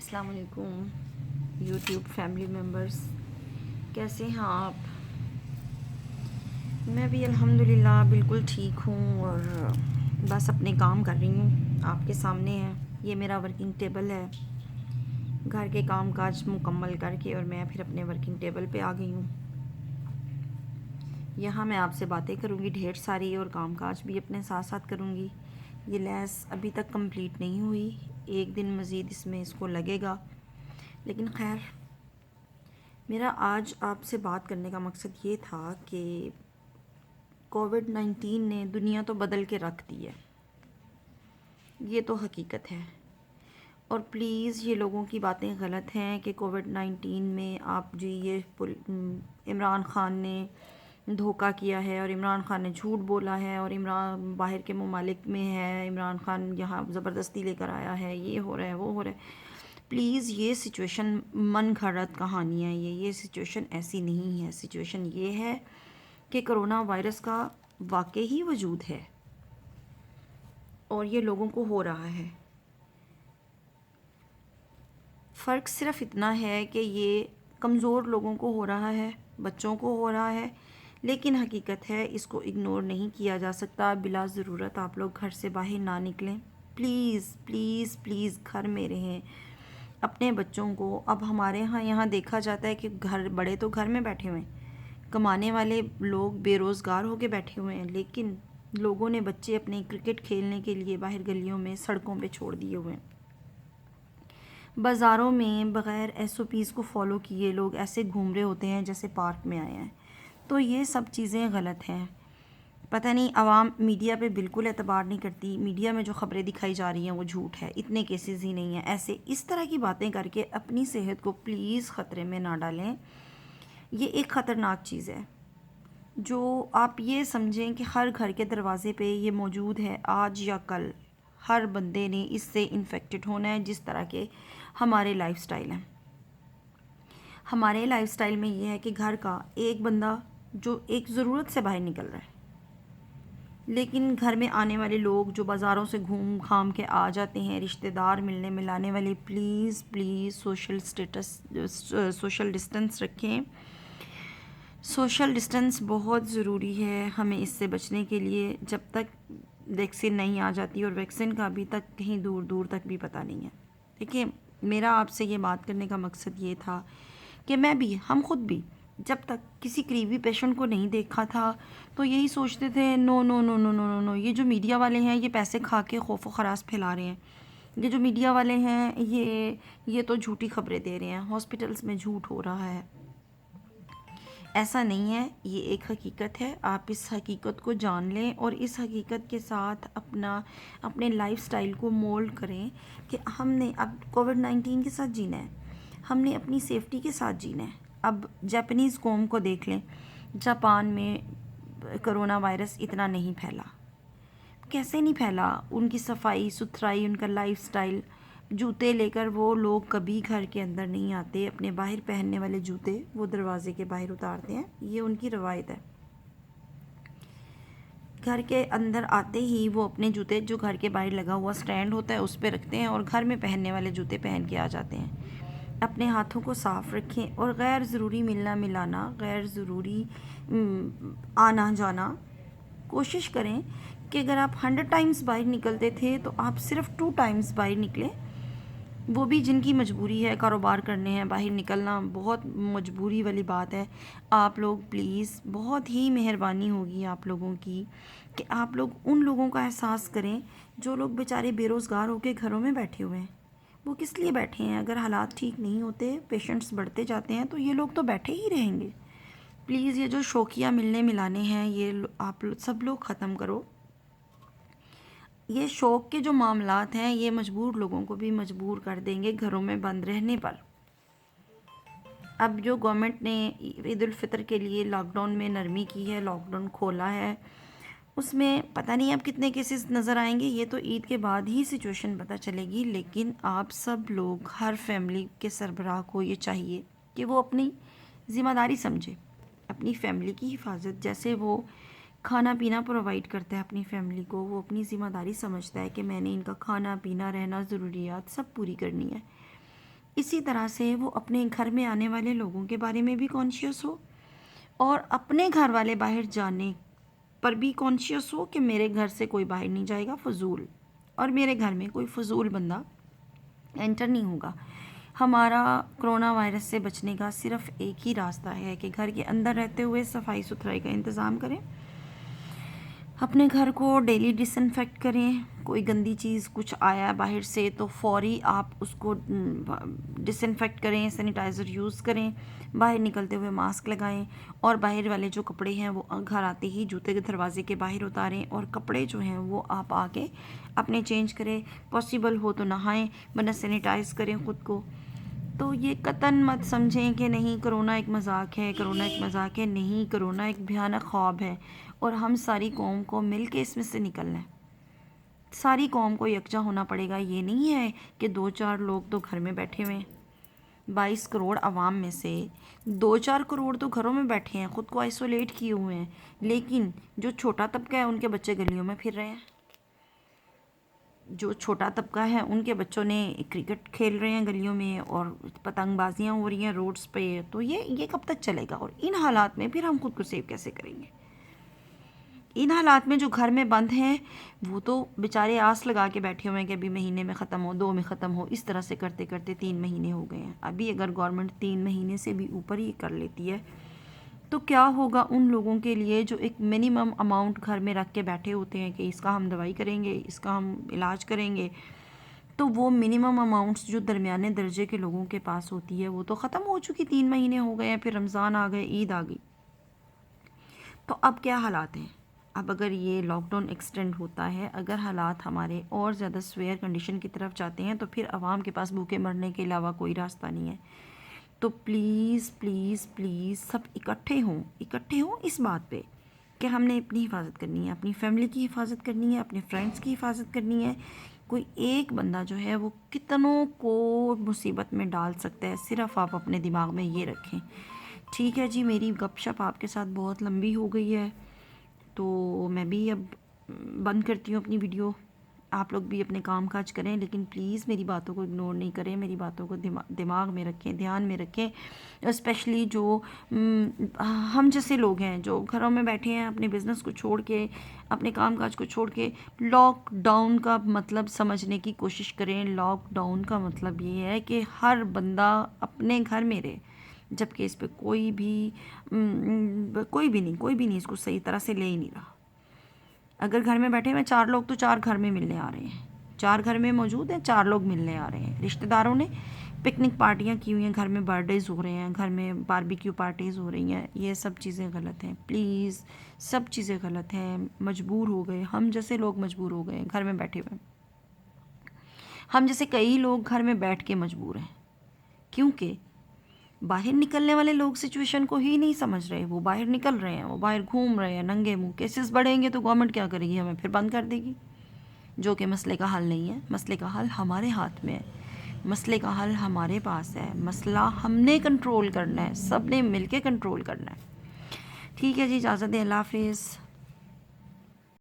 السلام علیکم YouTube family members, کیسے ہیں آپ؟ میں بھی الحمدللہ بالکل ٹھیک ہوں اور بس اپنے کام کر رہی ہوں. آپ کے سامنے ہے، یہ میرا ورکنگ ٹیبل ہے. گھر کے کام کاج مکمل کر کے اور میں پھر اپنے ورکنگ ٹیبل پہ آ گئی ہوں. یہاں میں آپ سے باتیں کروں گی ڈھیر ساری اور کام کاج بھی اپنے ساتھ ساتھ کروں گی. یہ لیس ابھی تک کمپلیٹ نہیں ہوئی، ایک دن مزید اس کو لگے گا. لیکن خیر، میرا آج آپ سے بات کرنے کا مقصد یہ تھا کہ کووڈ-19 نے دنیا تو بدل کے رکھ دی ہے، یہ تو حقیقت ہے. اور پلیز یہ لوگوں کی باتیں غلط ہیں کہ کووڈ-19 میں آپ جی یہ عمران خان نے دھوکہ کیا ہے اور عمران خان نے جھوٹ بولا ہے اور عمران باہر کے ممالک میں ہے، عمران خان یہاں زبردستی لے کر آیا ہے، یہ ہو رہا ہے وہ ہو رہا ہے. پلیز یہ سچویشن من گھڑت کہانی ہے. یہ سچویشن ایسی نہیں ہے. سچویشن یہ ہے کہ کرونا وائرس کا واقعی ہی وجود ہے اور یہ لوگوں کو ہو رہا ہے. فرق صرف اتنا ہے کہ یہ کمزور لوگوں کو ہو رہا ہے، بچوں کو ہو رہا ہے، لیکن حقیقت ہے اس کو اگنور نہیں کیا جا سکتا. بلا ضرورت آپ لوگ گھر سے باہر نہ نکلیں. پلیز پلیز پلیز گھر میں رہیں اپنے بچوں کو. اب ہمارے یہاں دیکھا جاتا ہے کہ بڑے تو گھر میں بیٹھے ہوئے ہیں، کمانے والے لوگ بے روزگار ہو کے بیٹھے ہوئے ہیں، لیکن لوگوں نے بچے اپنے کرکٹ کھیلنے کے لیے باہر گلیوں میں سڑکوں پہ چھوڑ دیے ہوئے ہیں. بازاروں میں بغیر ایس او پیز کو فالو کیے لوگ ایسے گھوم رہے ہوتے ہیں جیسے پارک میں آئے ہیں. تو یہ سب چیزیں غلط ہیں. پتہ نہیں عوام میڈیا پہ بالکل اعتبار نہیں کرتی. میڈیا میں جو خبریں دکھائی جا رہی ہیں وہ جھوٹ ہے، اتنے کیسز ہی نہیں ہیں. ایسے اس طرح کی باتیں کر کے اپنی صحت کو پلیز خطرے میں نہ ڈالیں. یہ ایک خطرناک چیز ہے جو آپ یہ سمجھیں کہ ہر گھر کے دروازے پہ یہ موجود ہے. آج یا کل ہر بندے نے اس سے انفیکٹڈ ہونا ہے. جس طرح کے ہمارے لائف سٹائل ہیں، ہمارے لائف سٹائل میں یہ ہے کہ گھر کا ایک بندہ جو ایک ضرورت سے باہر نکل رہا ہے، لیکن گھر میں آنے والے لوگ جو بازاروں سے گھوم گھام کے آ جاتے ہیں، رشتہ دار ملنے ملانے والے، پلیز پلیز سوشل ڈسٹنس رکھیں. سوشل ڈسٹنس بہت ضروری ہے ہمیں اس سے بچنے کے لیے، جب تک ویکسین نہیں آ جاتی. اور ویکسین کا ابھی تک کہیں دور دور تک بھی پتہ نہیں ہے. دیکھیں، میرا آپ سے یہ بات کرنے کا مقصد یہ تھا کہ ہم خود بھی جب تک کسی قریبی پیشنٹ کو نہیں دیکھا تھا تو یہی سوچتے تھے نو نو نو نو نو نو نو، یہ جو میڈیا والے ہیں یہ پیسے کھا کے خوف و خراس پھیلا رہے ہیں. یہ جو میڈیا والے ہیں یہ تو جھوٹی خبریں دے رہے ہیں، ہاسپٹلس میں جھوٹ ہو رہا ہے. ایسا نہیں ہے، یہ ایک حقیقت ہے. آپ اس حقیقت کو جان لیں اور اس حقیقت کے ساتھ اپنے لائف سٹائل کو مولڈ کریں کہ ہم نے اب کووڈ-19 کے ساتھ جینا ہے، ہم نے اپنی سیفٹی کے ساتھ جینا ہے. اب جاپنیز قوم کو دیکھ لیں، جاپان میں کرونا وائرس اتنا نہیں پھیلا. کیسے نہیں پھیلا؟ ان کی صفائی ستھرائی، ان کا لائف سٹائل. جوتے لے کر وہ لوگ کبھی گھر کے اندر نہیں آتے، اپنے باہر پہننے والے جوتے وہ دروازے کے باہر اتارتے ہیں. یہ ان کی روایت ہے. گھر کے اندر آتے ہی وہ اپنے جوتے جو گھر کے باہر لگا ہوا سٹینڈ ہوتا ہے اس پہ رکھتے ہیں اور گھر میں پہننے والے جوتے پہن کے آ جاتے ہیں. اپنے ہاتھوں کو صاف رکھیں اور غیر ضروری ملنا ملانا، غیر ضروری آنا جانا، کوشش کریں کہ اگر آپ 100 ٹائمز باہر نکلتے تھے تو آپ صرف 2 ٹائمز باہر نکلیں. وہ بھی جن کی مجبوری ہے، کاروبار کرنے ہیں، باہر نکلنا بہت مجبوری والی بات ہے. آپ لوگ پلیز، بہت ہی مہربانی ہوگی آپ لوگوں کی کہ آپ لوگ ان لوگوں کا احساس کریں جو لوگ بیچارے بے روزگار ہو کے گھروں میں بیٹھے ہوئے ہیں. وہ کس لیے بیٹھے ہیں؟ اگر حالات ٹھیک نہیں ہوتے، پیشنٹس بڑھتے جاتے ہیں تو یہ لوگ تو بیٹھے ہی رہیں گے. پلیز یہ جو شوقیہ ملنے ملانے ہیں یہ آپ سب لوگ ختم کرو. یہ شوق کے جو معاملات ہیں یہ مجبور لوگوں کو بھی مجبور کر دیں گے گھروں میں بند رہنے پر. اب جو گورنمنٹ نے عید الفطر کے لیے لاک ڈاؤن میں نرمی کی ہے، لاک ڈاؤن کھولا ہے، اس میں پتہ نہیں اب کتنے کیسز نظر آئیں گے. یہ تو عید کے بعد ہی سچویشن پتہ چلے گی. لیکن آپ سب لوگ، ہر فیملی کے سربراہ کو یہ چاہیے کہ وہ اپنی ذمہ داری سمجھے، اپنی فیملی کی حفاظت. جیسے وہ کھانا پینا پرووائڈ کرتا ہے اپنی فیملی کو، وہ اپنی ذمہ داری سمجھتا ہے کہ میں نے ان کا کھانا پینا رہنا ضروریات سب پوری کرنی ہے. اسی طرح سے وہ اپنے گھر میں آنے والے لوگوں کے بارے میں بھی کانشیس ہو، اور اپنے گھر والے باہر جانے پر بھی کانشیس ہو کہ میرے گھر سے کوئی باہر نہیں جائے گا فضول، اور میرے گھر میں کوئی فضول بندہ انٹر نہیں ہوگا۔ ہمارا کرونا وائرس سے بچنے کا صرف ایک ہی راستہ ہے کہ گھر کے اندر رہتے ہوئے صفائی ستھرائی کا انتظام کریں، اپنے گھر کو ڈیلی ڈس انفیکٹ کریں، کوئی گندی چیز کچھ آیا باہر سے تو فوری آپ اس کو ڈس انفیکٹ کریں، سینیٹائزر یوز کریں، باہر نکلتے ہوئے ماسک لگائیں، اور باہر والے جو کپڑے ہیں وہ گھر آتے ہی جوتے کے دروازے کے باہر اتاریں، اور کپڑے جو ہیں وہ آپ آ کے اپنے چینج کریں، پاسبل ہو تو نہائیں ورنہ سینیٹائز کریں خود کو۔ تو یہ قطعاً مت سمجھیں کہ نہیں کرونا ایک مذاق ہے، کرونا ایک مذاق ہے، نہیں، کرونا ایک بھیانک خواب ہے، اور ہم ساری قوم کو مل کے اس میں سے نکلنا ہے۔ ساری قوم کو یکجا ہونا پڑے گا، یہ نہیں ہے کہ 2-4 لوگ تو گھر میں بیٹھے ہوئے ہیں۔ 22 کروڑ عوام میں سے 2-4 کروڑ تو گھروں میں بیٹھے ہیں، خود کو آئسولیٹ کیے ہوئے ہیں، لیکن جو چھوٹا طبقہ ہے ان کے بچے گلیوں میں پھر رہے ہیں، جو چھوٹا طبقہ ہے ان کے بچوں نے کرکٹ کھیل رہے ہیں گلیوں میں، اور پتنگ بازیاں ہو رہی ہیں روڈز پہ، تو یہ کب تک چلے گا؟ اور ان حالات میں پھر ہم خود کو سیو کیسے کریں گے؟ ان حالات میں جو گھر میں بند ہیں وہ تو بیچارے آس لگا کے بیٹھے ہوئے ہیں کہ ابھی مہینے میں ختم ہو، 2 میں ختم ہو، اس طرح سے کرتے کرتے 3 مہینے ہو گئے ہیں۔ ابھی اگر گورنمنٹ 3 مہینے سے بھی اوپر ہی کر لیتی ہے تو کیا ہوگا ان لوگوں کے لیے جو ایک منیمم اماؤنٹ گھر میں رکھ کے بیٹھے ہوتے ہیں کہ اس کا ہم دوائی کریں گے، اس کا ہم علاج کریں گے، تو وہ منیمم اماؤنٹس جو درمیانے درجے کے لوگوں کے پاس ہوتی ہے وہ تو ختم ہو چکی، 3 مہینے ہو گئے ہیں، پھر رمضان آ گئے، عید آ گئی، تو اب کیا حالات ہیں؟ اب اگر یہ لاک ڈاؤن ایکسٹینڈ ہوتا ہے، اگر حالات ہمارے اور زیادہ سویئر کنڈیشن کی طرف جاتے ہیں تو پھر عوام کے پاس بھوکے مرنے کے علاوہ کوئی راستہ نہیں ہے۔ تو پلیز پلیز پلیز سب اکٹھے ہوں اس بات پہ کہ ہم نے اپنی حفاظت کرنی ہے، اپنی فیملی کی حفاظت کرنی ہے، اپنے فرینڈس کی حفاظت کرنی ہے۔ کوئی ایک بندہ جو ہے وہ کتنوں کو مصیبت میں ڈال سکتا ہے، صرف آپ اپنے دماغ میں یہ رکھیں۔ ٹھیک ہے جی، میری گپ شپ آپ کے ساتھ بہت لمبی ہو گئی ہے، تو میں بھی اب بند کرتی ہوں اپنی ویڈیو۔ آپ لوگ بھی اپنے کام کاج کریں، لیکن پلیز میری باتوں کو اگنور نہیں کریں، میری باتوں کو دماغ میں رکھیں، دھیان میں رکھیں، اسپیشلی جو ہم جیسے لوگ ہیں جو گھروں میں بیٹھے ہیں، اپنے بزنس کو چھوڑ کے، اپنے کام کاج کو چھوڑ کے، لاک ڈاؤن کا مطلب سمجھنے کی کوشش کریں۔ لاک ڈاؤن کا مطلب یہ ہے کہ ہر بندہ اپنے گھر میں رہے، جبکہ اس پہ کوئی بھی نہیں اس کو صحیح طرح سے لے ہی نہیں رہا۔ اگر گھر میں بیٹھے ہوئے 4 لوگ تو 4 گھر میں ملنے آ رہے ہیں، 4 گھر میں موجود ہیں، 4 لوگ ملنے آ رہے ہیں، رشتہ داروں نے پکنک پارٹیاں کی ہوئی ہیں، گھر میں برتھ ڈیز ہو رہے ہیں، گھر میں باربیکیو پارٹیز ہو رہی ہیں، یہ سب چیزیں غلط ہیں، پلیز سب چیزیں غلط ہیں۔ مجبور ہو گئے، ہم جیسے لوگ مجبور ہو گئے گھر میں بیٹھے ہوئے، ہم جیسے کئی لوگ گھر میں بیٹھ کے مجبور ہیں، کیونکہ باہر نکلنے والے لوگ سچویشن کو ہی نہیں سمجھ رہے، وہ باہر نکل رہے ہیں، وہ باہر گھوم رہے ہیں ننگے منہ، کیسز بڑھیں گے تو گورنمنٹ کیا کرے گی؟ ہمیں پھر بند کر دے گی، جو کہ مسئلے کا حل نہیں ہے۔ مسئلے کا حل ہمارے ہاتھ میں ہے، مسئلے کا حل ہمارے پاس ہے، مسئلہ ہم نے کنٹرول کرنا ہے، سب نے مل کے کنٹرول کرنا ہے۔ ٹھیک ہے جی، اجازت دیں، اللہ حافظ۔